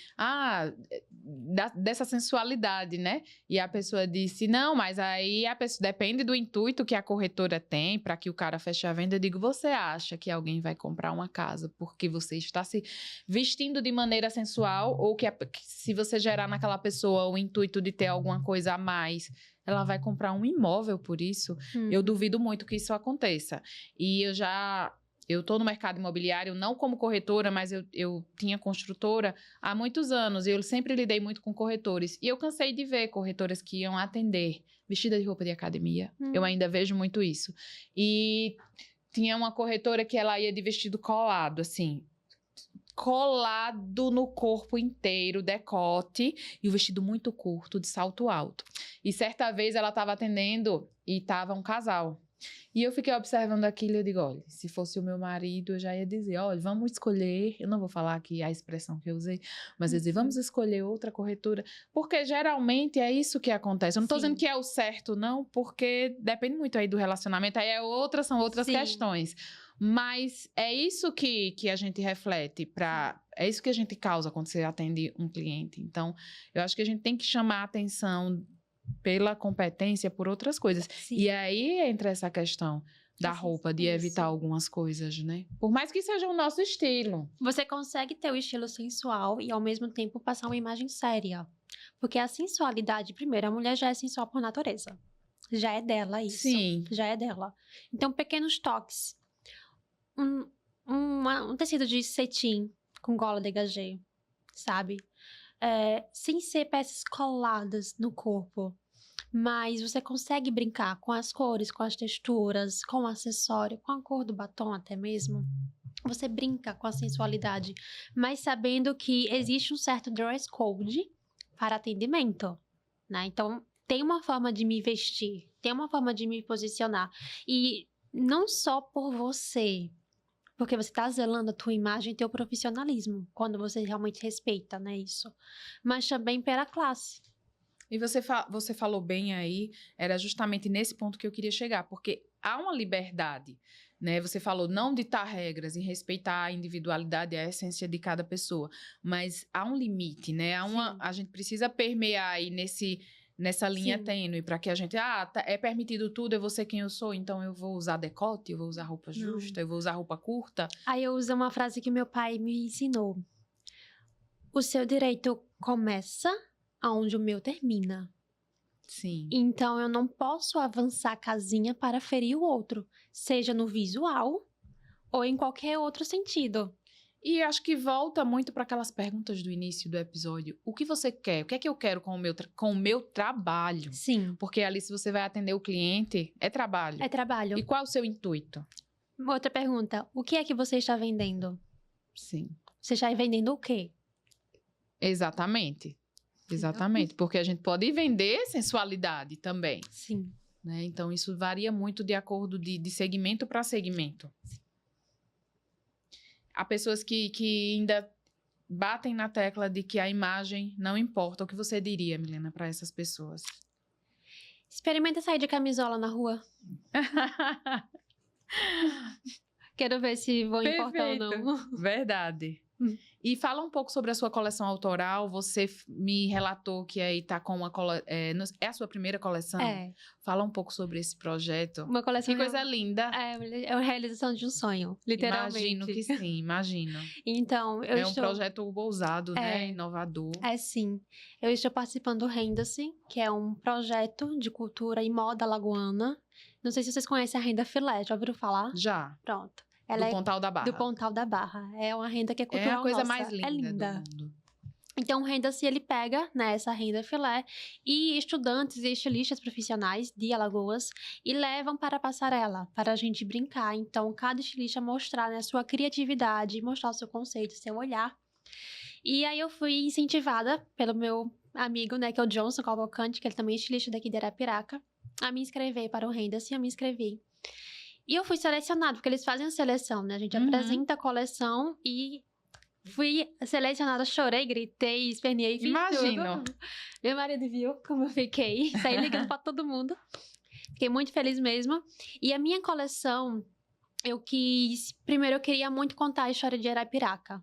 dessa sensualidade, né? E a pessoa disse, não, mas aí a pessoa depende do intuito que a corretora tem para que o cara feche a venda. Eu digo, você acha que alguém vai comprar uma casa porque você está se vestindo de maneira sensual ou que se você gerar naquela pessoa o intuito de ter alguma coisa a mais, ela vai comprar um imóvel por isso? Eu duvido muito que isso aconteça. E eu estou no mercado imobiliário, não como corretora, mas eu tinha construtora há muitos anos e eu sempre lidei muito com corretores. E eu cansei de ver corretoras que iam atender vestida de roupa de academia. Eu ainda vejo muito isso. E tinha uma corretora que ela ia de vestido colado, assim, colado no corpo inteiro, decote, e o vestido muito curto, de salto alto. E certa vez ela estava atendendo e estava um casal. E eu fiquei observando aquilo e eu digo, olha, se fosse o meu marido, eu já ia dizer, olha, vamos escolher, eu não vou falar aqui a expressão que eu usei, mas eu ia dizer, vamos escolher outra corretora, porque geralmente é isso que acontece. Eu não estou dizendo que é o certo, não, porque depende muito aí do relacionamento, aí são outras Sim. questões. Mas é isso que a gente reflete, é isso que a gente causa quando você atende um cliente. Então, eu acho que a gente tem que chamar a atenção pela competência, por outras coisas. Sim. E aí entra essa questão da roupa, de evitar algumas coisas, né? Por mais que seja o nosso estilo. Você consegue ter o estilo sensual e ao mesmo tempo passar uma imagem séria. Porque a sensualidade, primeiro, a mulher já é sensual por natureza. Já é dela isso. Sim. Já é dela. Então, pequenos toques. Um tecido de cetim com gola dégagée, sabe? Sem ser peças coladas no corpo. Mas você consegue brincar com as cores, com as texturas, com o acessório, com a cor do batom até mesmo. Você brinca com a sensualidade, mas sabendo que existe um certo dress code para atendimento, né? Então, tem uma forma de me vestir, tem uma forma de me posicionar. E não só por você, porque você está zelando a tua imagem e teu profissionalismo, quando você realmente respeita, né, isso. Mas também pela classe. E você falou bem aí, era justamente nesse ponto que eu queria chegar, porque há uma liberdade, né? Você falou não ditar regras e respeitar a individualidade e a essência de cada pessoa, mas há um limite, né? A gente precisa permear aí nessa linha tênue, para que a gente, é permitido tudo, eu vou ser quem eu sou, então eu vou usar decote, eu vou usar roupa justa, eu vou usar roupa curta. Aí eu uso uma frase que meu pai me ensinou. O seu direito começa aonde o meu termina. Sim. Então eu não posso avançar a casinha para ferir o outro, seja no visual ou em qualquer outro sentido. E acho que volta muito para aquelas perguntas do início do episódio. O que você quer? O que é que eu quero com o meu trabalho? Sim, Porque ali, se você vai atender o cliente, é trabalho. é trabalho. E qual é o seu intuito? Outra pergunta, o que é que você está vendendo? Sim, Você está vendendo o quê? exatamente. Exatamente. Porque a gente pode vender sensualidade também, Sim. né? Então, isso varia muito de acordo de segmento para segmento. Há pessoas que ainda batem na tecla de que a imagem não importa. O que você diria, Milena, para essas pessoas? Experimenta sair de camisola na rua. Quero ver se vão importar ou não. Verdade. E fala um pouco sobre a sua coleção autoral. Você me relatou que aí tá com uma coleção. É a sua primeira coleção? É, Fala um pouco sobre esse projeto. uma coleção... Que coisa linda. É a realização de um sonho, literalmente. Imagino que sim, imagino. Então, eu É um estou... projeto ousado, né? Inovador. É sim. Eu estou participando do Renda-se, que é um projeto de cultura e moda alagoana. Não sei se vocês conhecem a Renda Filé, já ouviram falar? Já. Pronto. Do Ela é Pontal da Barra. do Pontal da Barra. É uma renda que é É cultural a coisa nossa. mais linda, É linda. do mundo. Então, o Renda-se, ele pega, né, essa renda filé e estudantes e estilistas profissionais de Alagoas e levam para a passarela, para a gente brincar. Então, cada estilista mostrar, né, sua criatividade, mostrar o seu conceito, seu olhar. E aí, eu fui incentivada pelo meu amigo, né, que é o Johnson Cavalcante, que ele também é estilista daqui de Arapiraca, a me inscrever para o Renda-se, eu me inscrevi. E eu fui selecionada, porque eles fazem a seleção, né? A gente apresenta a coleção e fui selecionada, chorei, gritei, esperneei, fiz Imagino. tudo. Meu marido viu como eu fiquei, saí ligando pra todo mundo. Fiquei muito feliz mesmo. E a minha coleção, primeiro eu queria muito contar a história de Arapiraca.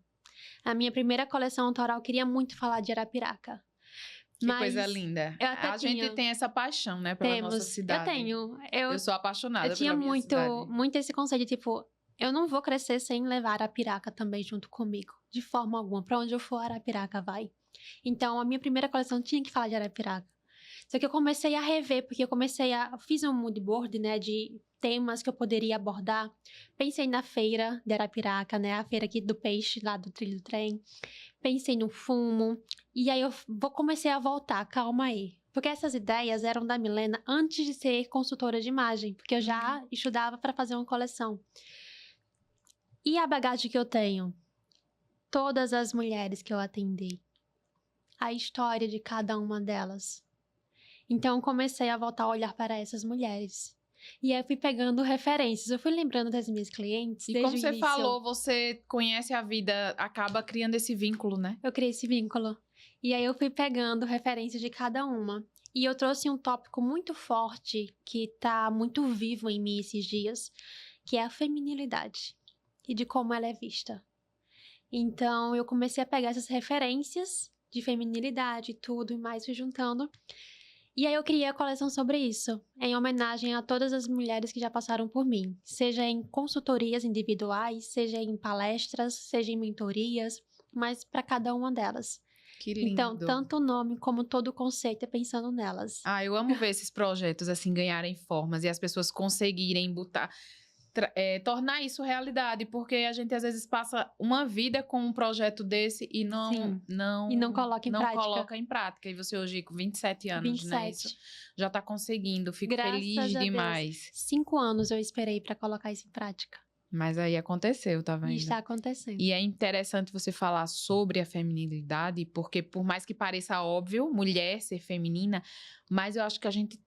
A minha primeira coleção autoral, eu queria muito falar de Arapiraca. Que Mas coisa linda. eu até A tinha- gente tem essa paixão, né, pela nossa cidade. Eu tenho. Eu sou apaixonada Eu tinha pela minha cidade. muito esse conceito, tipo, eu não vou crescer sem levar a Arapiraca também junto comigo, de forma alguma. Pra onde eu for, a Arapiraca vai. Então, a minha primeira coleção tinha que falar de Arapiraca. Só que eu comecei a rever, porque fiz um mood board, né, de temas que eu poderia abordar. Pensei na feira de Arapiraca, né, a feira aqui do peixe, lá do trilho do trem. Pensei no fumo. E aí, comecei a voltar, calma aí. Porque essas ideias eram da Milena antes de ser consultora de imagem, porque eu já estudava para fazer uma coleção. E a bagagem que eu tenho? Todas as mulheres que eu atendi. A história de cada uma delas. Então, eu comecei a voltar a olhar para essas mulheres. E aí, eu fui pegando referências. Eu fui lembrando das minhas clientes E desde como o você início. falou, você conhece a vida, acaba criando esse vínculo, né? Eu criei esse vínculo. E aí, eu fui pegando referências de cada uma. E eu trouxe um tópico muito forte, que tá muito vivo em mim esses dias, que é a feminilidade. E de como ela é vista. Então, eu comecei a pegar essas referências de feminilidade e tudo, e mais fui juntando. E aí eu criei a coleção sobre isso, em homenagem a todas as mulheres que já passaram por mim. Seja em consultorias individuais, seja em palestras, seja em mentorias, mas para cada uma delas. Que lindo. Então, tanto o nome como todo o conceito é pensando nelas. Ah, eu amo ver esses projetos, assim, ganharem formas e as pessoas conseguirem tornar isso realidade, porque a gente às vezes passa uma vida com um projeto desse e não coloca em prática. coloca em prática. E você hoje com 27 anos, 27. né? Isso já tá conseguindo. Fico Graças feliz a Deus. demais. 5 anos eu esperei para colocar isso em prática. Mas aí aconteceu, tá vendo? E está acontecendo. E é interessante você falar sobre a feminilidade, porque por mais que pareça óbvio, mulher ser feminina, mas eu acho que a gente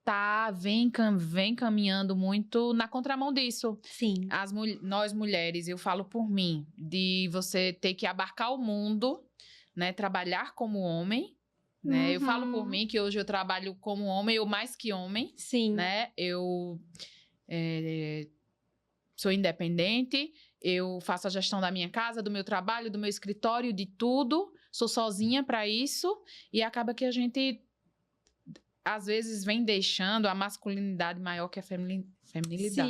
vem caminhando muito na contramão disso. Sim. Nós mulheres, eu falo por mim, de você ter que abarcar o mundo, né? Trabalhar como homem, né? Eu falo por mim que hoje eu trabalho como homem, ou mais que homem, Sim. né? Eu sou independente, eu faço a gestão da minha casa, do meu trabalho, do meu escritório, de tudo. Sou sozinha para isso. E acaba que a gente, às vezes, vem deixando a masculinidade maior que a feminilidade.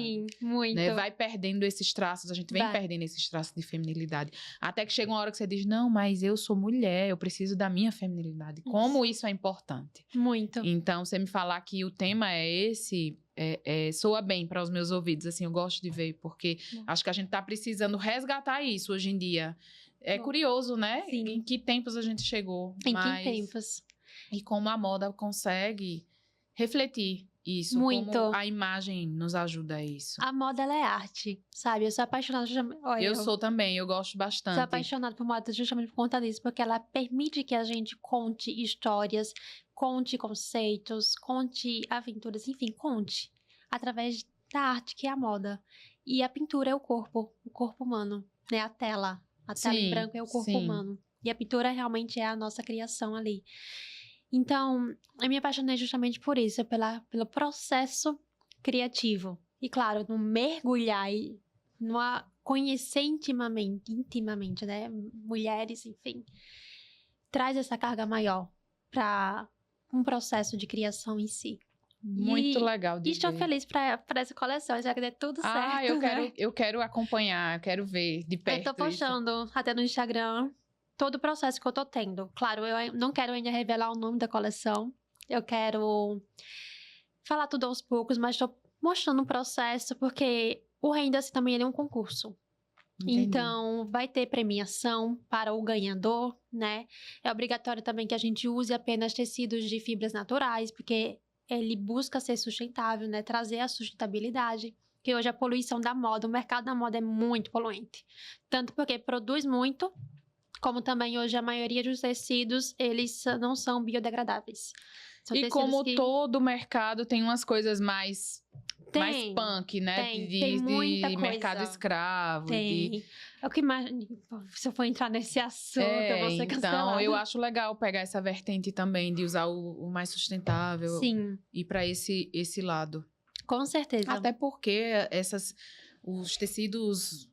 Sim, muito. Né? Vai perdendo esses traços, a gente vem perdendo esses traços de feminilidade. Até que chega uma hora que você diz, não, mas eu sou mulher, eu preciso da minha feminilidade. Como isso é importante. Muito. Então, você me falar que o tema é esse... soa bem para os meus ouvidos, assim, eu gosto de ver, porque acho que a gente tá precisando resgatar isso hoje em dia, É curioso, né? Sim. Em que tempos a gente chegou. Em que tempos? E como a moda consegue refletir isso. Muito. Como a imagem nos ajuda a isso. A moda, ela é arte, sabe? Eu sou apaixonada justamente... Olha, Eu sou também, eu gosto bastante. sou apaixonada por moda justamente por conta disso, porque ela permite que a gente conte histórias, conte conceitos, conte aventuras, enfim, conte através da arte que é a moda. E a pintura é o corpo humano, né? A tela em Sim, branco é o corpo sim. humano. E a pintura realmente é a nossa criação ali. Então, eu me apaixonei justamente por isso, pelo processo criativo. E claro, no mergulhar e conhecer intimamente, né? Mulheres, enfim. Traz essa carga maior para um processo de criação em si. Muito legal de E estou ver. feliz para essa coleção, já que der tudo certo. Eu quero acompanhar, eu quero ver de perto. Eu tô postando até no Instagram todo o processo que eu tô tendo. Claro, eu não quero ainda revelar o nome da coleção. Eu quero falar tudo aos poucos, mas tô mostrando o processo, porque o Renda-se também ele é um concurso. Entendi. Então, vai ter premiação para o ganhador, né? É obrigatório também que a gente use apenas tecidos de fibras naturais, porque ele busca ser sustentável, né? Trazer a sustentabilidade. Que hoje a poluição da moda, o mercado da moda é muito poluente. Tanto porque produz muito, como também hoje a maioria dos tecidos, eles não são biodegradáveis. São E tecidos como que... todo mercado tem umas coisas mais Tem, punk, né? tem muita de coisa. mercado escravo. Tem. É o que mais... Se eu for entrar nesse assunto, eu vou ser Então, cancelada. eu acho legal pegar essa vertente também de usar o mais sustentável. Sim, E para esse lado. com certeza. Até porque os tecidos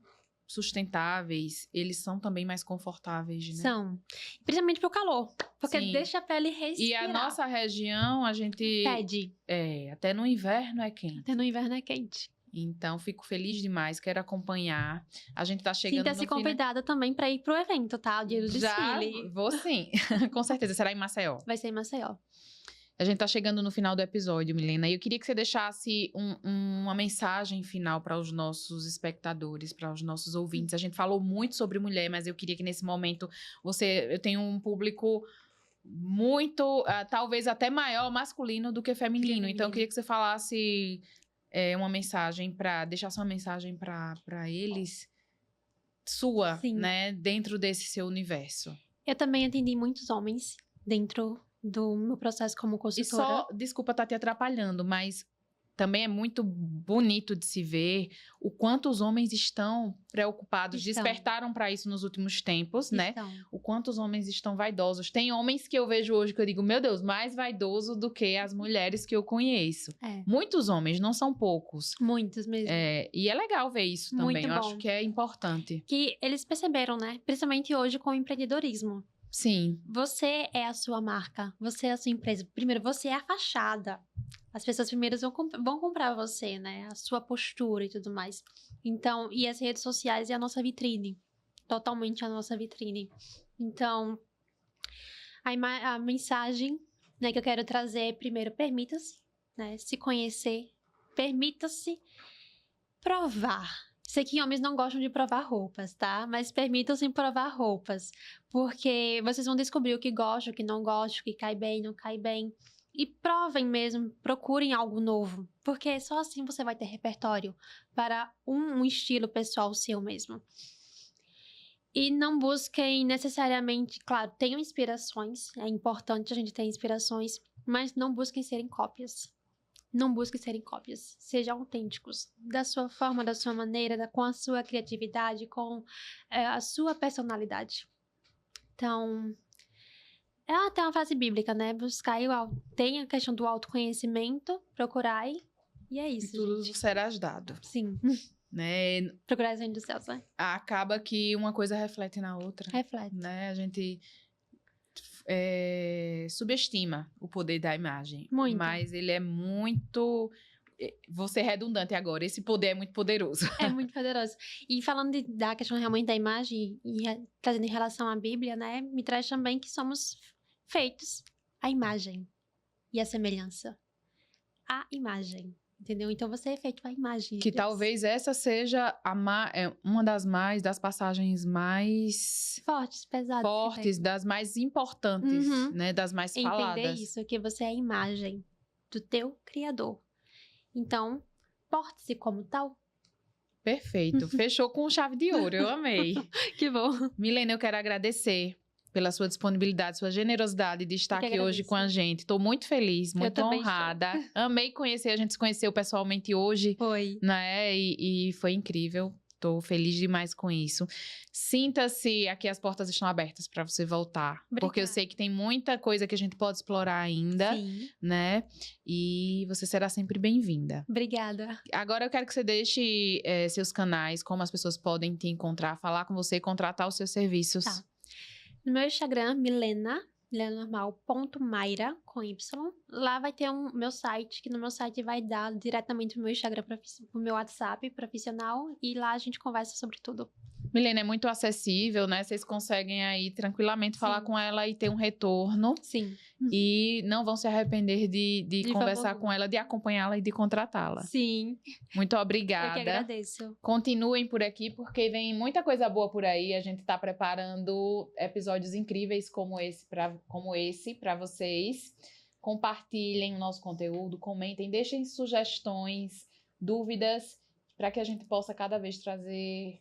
sustentáveis, eles são também mais confortáveis, né? São. Principalmente pro calor. Porque Sim. deixa a pele respirar. E a nossa região, a gente... Pede. até no inverno é quente. Até no inverno é quente. Então, fico feliz demais, quero acompanhar. A gente tá chegando Sinta-se convidada também pra ir pro evento, tá? O dia do Já desfile. vou sim, com certeza, será em Maceió. Vai ser em Maceió. A gente tá chegando no final do episódio, Milena, e eu queria que você deixasse uma mensagem final para os nossos espectadores, para os nossos ouvintes. A gente falou muito sobre mulher, mas eu queria que nesse momento eu tenho um público muito, talvez até maior masculino do que feminino. Então eu queria que você falasse uma mensagem deixasse uma mensagem para eles sua, Sim. né, dentro desse seu universo. Eu também atendi muitos homens dentro do meu processo como E consultora. desculpa estar te atrapalhando, mas também é muito bonito de se ver o quanto os homens estão preocupados, despertaram para isso nos últimos tempos, né? Então, O quanto os homens estão vaidosos. Tem homens que eu vejo hoje que eu digo, meu Deus, mais vaidoso do que as mulheres que eu conheço. É. Muitos homens, não são poucos. muitos mesmo. E é legal ver isso também, Muito eu bom. acho que é importante. Que eles perceberam, né? Principalmente hoje com o empreendedorismo. Sim, Você é a sua marca, você é a sua empresa. Primeiro, você é a fachada. As pessoas primeiras vão comprar você, né? A sua postura e tudo mais. Então, e as redes sociais é a nossa vitrine. Totalmente a nossa vitrine. Então, a mensagem, né, que eu quero trazer é, primeiro, permita-se, né? Se conhecer. Permita-se provar. Sei que homens não gostam de provar roupas, tá? Mas permitam-se provar roupas. Porque vocês vão descobrir o que gostam, o que não gostam, o que cai bem, não cai bem. E provem mesmo, procurem algo novo. Porque só assim você vai ter repertório para um estilo pessoal seu mesmo. E não busquem necessariamente... Claro, tenham inspirações. É importante a gente ter inspirações. Mas não busquem serem cópias. Não busquem serem cópias. Sejam autênticos. Da sua forma, da sua maneira, com a sua criatividade, com a sua personalidade. Então, é até uma frase bíblica, né? Buscar tem a questão do autoconhecimento, procurai, e é isso, tudo gente. serás dado, Sim, né? procurai as redes dos céus, né? Acaba que uma coisa reflete na outra. Reflete. Né? A gente subestima o poder da imagem. Muito. Mas ele é muito... Vou ser redundante agora. Esse poder é muito poderoso. É muito poderoso. E falando da questão realmente da imagem, e trazendo em relação à Bíblia, né? Me traz também que somos feitos à imagem e à semelhança. A imagem. entendeu? Então você efetua a imagem. Que deles. talvez essa seja uma das passagens mais Fortes, pesados. que fortes, tem. das mais importantes, Uhum. né? Das mais Entender faladas. isso, que você é a imagem do teu criador. Então, porte-se como tal. Perfeito. Fechou com chave de ouro, eu amei. Que bom. Milena, eu quero agradecer pela sua disponibilidade, sua generosidade de estar Eu que aqui hoje agradeço. com a gente. Estou muito feliz, muito também estou. honrada. Amei conhecer, a gente se conheceu pessoalmente hoje, Foi. né? E foi incrível. Estou feliz demais com isso. Sinta-se, aqui as portas estão abertas para você voltar. Porque eu Obrigada. sei que tem muita coisa que a gente pode explorar ainda, Sim. né? E você será sempre bem-vinda. Obrigada. Agora eu quero que você deixe seus canais, como as pessoas podem te encontrar, falar com você e contratar os seus serviços. Tá. No meu Instagram, milena_normal.mayra, com Y. Lá vai ter meu site, que no meu site vai dar diretamente pro meu Instagram, pro meu WhatsApp profissional. E lá a gente conversa sobre tudo. Milena, é muito acessível, né? Vocês conseguem aí tranquilamente falar Sim. com ela e ter um retorno. Sim. E não vão se arrepender de De conversar favor. com ela, de acompanhá-la e de contratá-la. Sim. Muito Eu que obrigada. agradeço. Continuem por aqui, porque vem muita coisa boa por aí. A gente está preparando episódios incríveis como esse para vocês. Compartilhem o nosso conteúdo, comentem, deixem sugestões, dúvidas, para que a gente possa cada vez trazer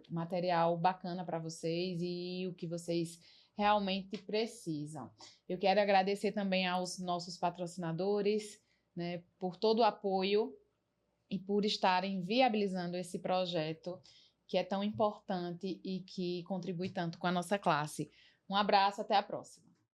material bacana para vocês e o que vocês realmente precisam. Eu quero agradecer também aos nossos patrocinadores, né, por todo o apoio e por estarem viabilizando esse projeto que é tão importante e que contribui tanto com a nossa classe. Um abraço, até a próxima.